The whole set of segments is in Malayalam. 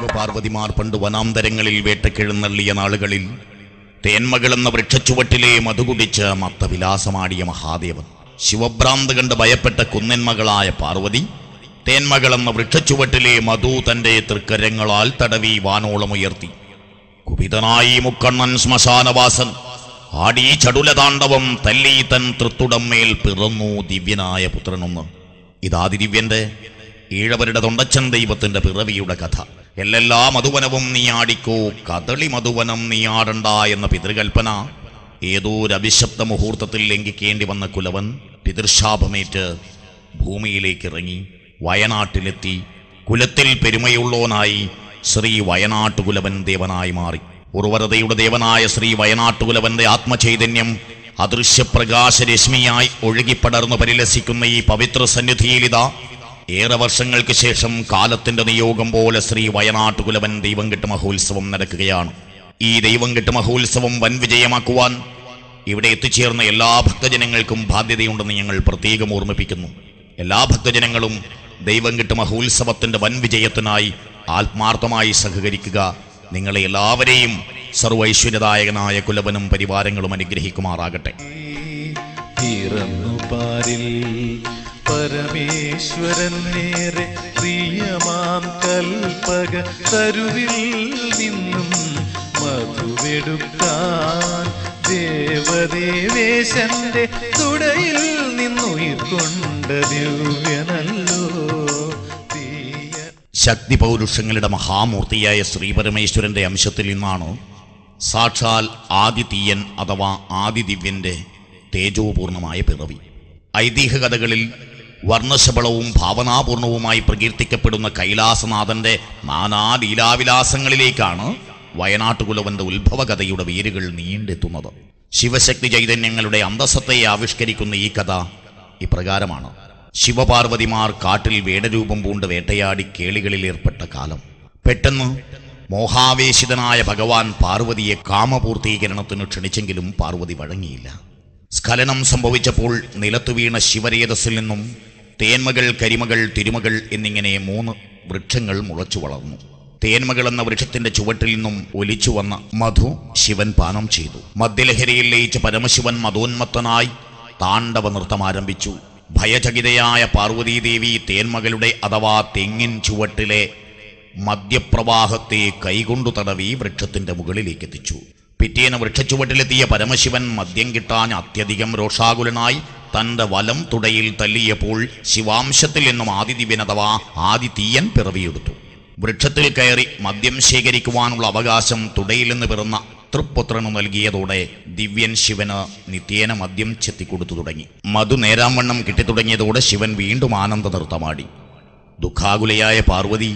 ശിവപാർവതിമാർ പണ്ട് വനാന്തരങ്ങളിൽ വേട്ടക്കെഴുന്നള്ളിയ നാളുകളിൽ തേന്മകളെന്ന വൃക്ഷച്ചുവട്ടിലെ മധുകുടിച്ച് മത്തവിലാസമാടിയ മഹാദേവൻ ശിവഭ്രാന്ത് കണ്ട് ഭയപ്പെട്ട കുന്നന്മകളായ പാർവതി തേന്മകളെന്ന വൃക്ഷച്ചുവട്ടിലെ മധു തന്റെ തൃക്കരങ്ങളാൽ തടവി വാനോളമുയർത്തി. കുപിതനായി മുക്കണ്ണൻ ശ്മശാനവാസൻ ആടീ ചടുലതാണ്ഡവം തല്ലി തൻ തൃത്തുടമ്മേൽ പിറന്നു ദിവ്യനായ പുത്രനൊന്ന്. ഇതാതിദിവ്യന്റെ ഈഴവരുടെ തൊണ്ടച്ചൻ ദൈവത്തിന്റെ പിറവിയുടെ കഥ. എല്ലെല്ലാ മധുവനവും നീ ആടിക്കോ, കദളി മധുവനം നീ ആടണ്ട എന്ന പിതൃകൽപ്പന ഏതോരഭിശബ്ദ മുഹൂർത്തത്തിൽ ലംഘിക്കേണ്ടി വന്ന കുലവൻ പിതൃശാപമേറ്റ് ഭൂമിയിലേക്ക് ഇറങ്ങി വയനാട്ടിലെത്തി കുലത്തിൽ പെരുമയുള്ളോനായി ശ്രീ വയനാട്ടുകുലവൻ ദേവനായി മാറി. ഉർവരതയുടെ ദേവനായ ശ്രീ വയനാട്ടുകുലവന്റെ ആത്മചൈതന്യം അദൃശ്യപ്രകാശരശ്മിയായി ഒഴുകിപ്പടർന്നു പരിലസിക്കുന്ന ഈ പവിത്ര സന്നിധിയിലിതാ ഏറെ വർഷങ്ങൾക്ക് ശേഷം കാലത്തിന്റെ നിയോഗം പോലെ ശ്രീ വയനാട്ടുകുലവൻ ദൈവംകെട്ട് മഹോത്സവം നടക്കുകയാണ്. ഈ ദൈവംകെട്ട് മഹോത്സവം വൻ വിജയമാക്കുവാൻ ഇവിടെ എത്തിച്ചേർന്ന എല്ലാ ഭക്തജനങ്ങൾക്കും ബാധ്യതയുണ്ടെന്ന് ഞങ്ങൾ പ്രത്യേകം ഓർമ്മിപ്പിക്കുന്നു. എല്ലാ ഭക്തജനങ്ങളും ദൈവംകെട്ട് മഹോത്സവത്തിന്റെ വൻ വിജയത്തിനായി ആത്മാർത്ഥമായി സഹകരിക്കുക. നിങ്ങളെ എല്ലാവരെയും സർവൈശ്വര്യദായകനായ കുലവനും പരിവാരങ്ങളും അനുഗ്രഹിക്കുമാറാകട്ടെ. പരമേശ്വരൻ നേരെ പ്രിയമാം കൽപ്പക തരുവിൽ നിന്നും മധുവെടുക്കാൻ ദേവദേവേശന്റെ തുടയിൽ നിന്നുയിർക്കൊണ്ട ദിവ്യനല്ലോ. ശക്തി പൗരുഷങ്ങളുടെ മഹാമൂർത്തിയായ ശ്രീപരമേശ്വരന്റെ അംശത്തിൽ നിന്നാണ് സാക്ഷാൽ ആദിതീയൻ അഥവാ ആദിദിവ്യന്റെ തേജോപൂർണമായ പിറവി. ഐതിഹ്യ കഥകളിൽ വർണ്ണശബളവും ഭാവനാപൂർണവുമായി പ്രകീർത്തിക്കപ്പെടുന്ന കൈലാസനാഥന്റെ നാനാ ലീലാവിലാസങ്ങളിലേക്കാണ് വയനാട്ടുകുലവന്റെ ഉത്ഭവകഥയുടെ വേരുകൾ നീണ്ടെത്തുന്നത്. ശിവശക്തി ചൈതന്യങ്ങളുടെ അന്തസ്സത്തെ ആവിഷ്കരിക്കുന്ന ഈ കഥ ഇപ്രകാരമാണ്. ശിവപാർവതിമാർ കാട്ടിൽ വേടരൂപം പൂണ്ട് വേട്ടയാടി കേളികളിൽ ഏർപ്പെട്ട കാലം പെട്ടെന്ന് മോഹാവേശിതനായ ഭഗവാൻ പാർവതിയെ കാമപൂർത്തീകരണത്തിന് ക്ഷണിച്ചെങ്കിലും പാർവതി വഴങ്ങിയില്ല. സ്ഖലനം സംഭവിച്ചപ്പോൾ നിലത്തു വീണ ശിവരേതസ്സിൽ നിന്നും തേന്മകൾ, കരിമകൾ, തിരുമകൾ എന്നിങ്ങനെ 3 വൃക്ഷങ്ങൾ മുളച്ചു വളർന്നു. തേന്മകൾ എന്ന വൃക്ഷത്തിന്റെ ചുവട്ടിൽ നിന്നും ഒലിച്ചു വന്ന മധു ശിവൻ പാനം ചെയ്തു. മദ്യലഹരിയിൽ ലയിച്ച പരമശിവൻ മതോന്മത്തനായി താണ്ഡവ നൃത്തം ആരംഭിച്ചു. ഭയചകിതയായ പാർവതീദേവി തേന്മകളുടെ അഥവാ തെങ്ങിൻ ചുവട്ടിലെ മദ്യപ്രവാഹത്തെ കൈകൊണ്ടു തടവി വൃക്ഷത്തിന്റെ മുകളിലേക്ക് എത്തിച്ചു. പിറ്റേന്ന് വൃക്ഷച്ചുവട്ടിലെത്തിയ പരമശിവൻ മദ്യം കിട്ടാൻ അത്യധികം രോഷാകുലനായി തന്റെ വലം തുടയിൽ തല്ലിയപ്പോൾ ശിവാംശത്തിൽ നിന്നും ആദിദിവ്യൻ അഥവാ ആദിതീയൻ പിറവിയെടുത്തു. വൃക്ഷത്തിൽ കയറി മദ്യം ശേഖരിക്കുവാനുള്ള അവകാശം തുടയിൽ നിന്ന് പിറന്ന തൃപ്പുത്രന് നൽകിയതോടെ ദിവ്യൻ ശിവന് നിത്യേന മദ്യം ചെത്തിക്കൊടുത്തു തുടങ്ങി. മധു നേരാംവണ്ണം കിട്ടിത്തുടങ്ങിയതോടെ ശിവൻ വീണ്ടും ആനന്ദ നൃത്തമാടി. ദുഃഖാകുലയായ പാർവതി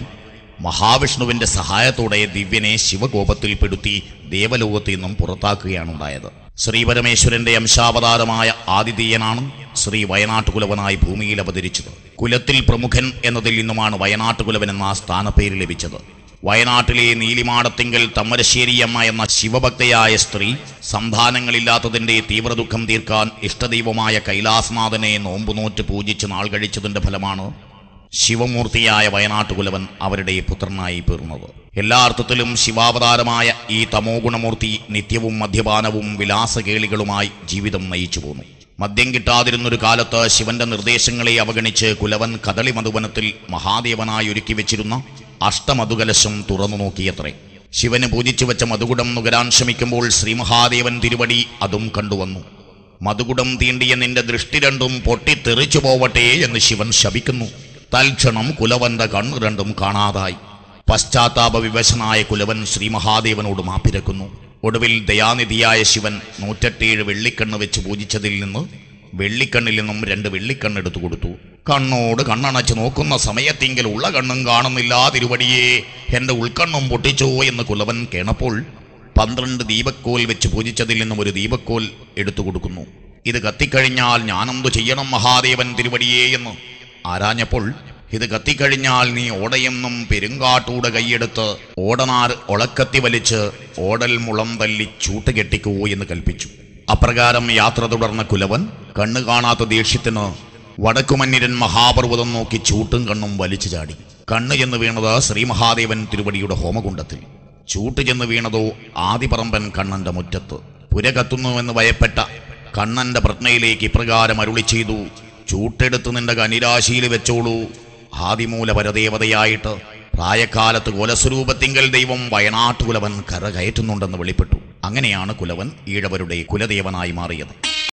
മഹാവിഷ്ണുവിന്റെ സഹായത്തോടെ ദിവ്യനെ ശിവകോപത്തിൽപ്പെടുത്തി ദേവലോകത്തിൽ നിന്നും പുറത്താക്കുകയാണുണ്ടായത്. ശ്രീപരമേശ്വരന്റെ അംശാവതാരമായ ആദിതീയനാണ് ശ്രീ വയനാട്ടുകുലവനായി ഭൂമിയിൽ അവതരിച്ചത്. കുലത്തിൽ പ്രമുഖൻ എന്നതിൽ നിന്നുമാണ് വയനാട്ടുകുലവൻ എന്ന സ്ഥാനപ്പേര് ലഭിച്ചത്. വയനാട്ടിലെ നീലിമാടത്തിങ്കൽ തമ്മരശ്ശേരിയമ്മ എന്ന ശിവഭക്തയായ സ്ത്രീ സന്താനങ്ങളില്ലാത്തതിന്റെ തീവ്ര ദുഃഖം തീർക്കാൻ ഇഷ്ടദൈവമായ കൈലാസനാഥനെ നോമ്പുനോറ്റ് പൂജിച്ച് നാൾ കഴിച്ചതിന്റെ ഫലമാണ് ശിവമൂർത്തിയായ വയനാട്ടുകുലവൻ അവരുടെ പുത്രനായി തീർന്നത്. എല്ലാ അർത്ഥത്തിലും ശിവാവതാരമായ ഈ തമോ ഗുണമൂർത്തി നിത്യവും മദ്യപാനവും വിലാസകേളികളുമായി ജീവിതം നയിച്ചു പോന്നു. മദ്യം കിട്ടാതിരുന്നൊരു കാലത്ത് ശിവന്റെ നിർദ്ദേശങ്ങളെ അവഗണിച്ച് കുലവൻ കദളി മധുവനത്തിൽ മഹാദേവനായി ഒരുക്കി വെച്ചിരുന്ന അഷ്ടമധുകലശം തുറന്നു നോക്കിയത്രേ. ശിവന് പൂജിച്ചു വെച്ച മധുകുടം നുകരാൻ ശ്രമിക്കുമ്പോൾ ശ്രീ മഹാദേവൻ തിരുവടി അതും കണ്ടുവന്നു. മധുകുടം തീണ്ടിയ നിന്റെ ദൃഷ്ടി രണ്ടും പൊട്ടിത്തെറിച്ചു പോവട്ടെ എന്ന് ശിവൻ ശപിക്കുന്നു. തൽക്ഷണം കുലവന്റെ കണ്ണു രണ്ടും കാണാതായി. പശ്ചാത്താപ വിവശനായ കുലവൻ ശ്രീ മഹാദേവനോട് മാപ്പിരക്കുന്നു. ഒടുവിൽ ദയാനിധിയായ ശിവൻ 108 വെള്ളിക്കണ്ണ് വെച്ച് പൂജിച്ചതിൽ നിന്ന് വെള്ളിക്കണ്ണിൽ നിന്നും 2 വെള്ളിക്കണ്ണെടുത്തു കൊടുത്തു. കണ്ണോട് കണ്ണണച്ച് നോക്കുന്ന സമയത്തെങ്കിൽ ഉള്ള കണ്ണും കാണുന്നില്ല തിരുവടിയെ, എന്റെ ഉൾക്കണ്ണും പൊട്ടിച്ചോ എന്ന് കുലവൻ കേണപ്പോൾ 12 ദീപക്കോൽ വെച്ച് പൂജിച്ചതിൽ നിന്നും 1 ദീപക്കോൽ എടുത്തു കൊടുക്കുന്നു. ഇത് കത്തിക്കഴിഞ്ഞാൽ ഞാനെന്തു ചെയ്യണം മഹാദേവൻ തിരുവടിയെ എന്ന് ആരാഞ്ഞപ്പോൾ, ഇത് കത്തിക്കഴിഞ്ഞാൽ നീ ഓടയെന്നും പെരുങ്കാട്ടൂടെ കൈയെടുത്ത് ഓടനാർ ഒളക്കത്തി വലിച്ച് ഓടൽ മുളം തല്ലി ചൂട്ട് കെട്ടിക്കൂ എന്ന് കൽപ്പിച്ചു. അപ്രകാരം യാത്ര തുടർന്ന കുലവൻ കണ്ണു കാണാത്ത ദേഷ്യത്തിന് വടക്കുമന്നിരൻ മഹാപർവ്വതം നോക്കി ചൂട്ടും കണ്ണും വലിച്ചു ചാടി. കണ്ണ് ചെന്ന് വീണത് ശ്രീ മഹാദേവൻ തിരുവടിയുടെ ഹോമകുണ്ടത്തിൽ, ചൂട്ട് ചെന്ന് വീണതോ ആദിപറമ്പൻ കണ്ണന്റെ മുറ്റത്ത്. പുര കത്തുന്നുവെന്ന് ഭയപ്പെട്ട കണ്ണന്റെ പ്രജ്ഞയിലേക്ക് ഇപ്രകാരം അരുളി ചെയ്തു: ചൂട്ടെടുത്ത് നിന്റെ കനിരാശിയിൽ വെച്ചോളൂ. ആദിമൂല പരദേവതയായിട്ട് പ്രായക്കാലത്ത് കുലസ്വരൂപത്തിങ്കൽ ദൈവം വയനാട്ടുകുലവൻ കരകയറ്റുന്നുണ്ടെന്ന് വെളിപ്പെട്ടു. അങ്ങനെയാണ് കുലവൻ ഈഴവരുടെ കുലദേവനായി മാറിയത്.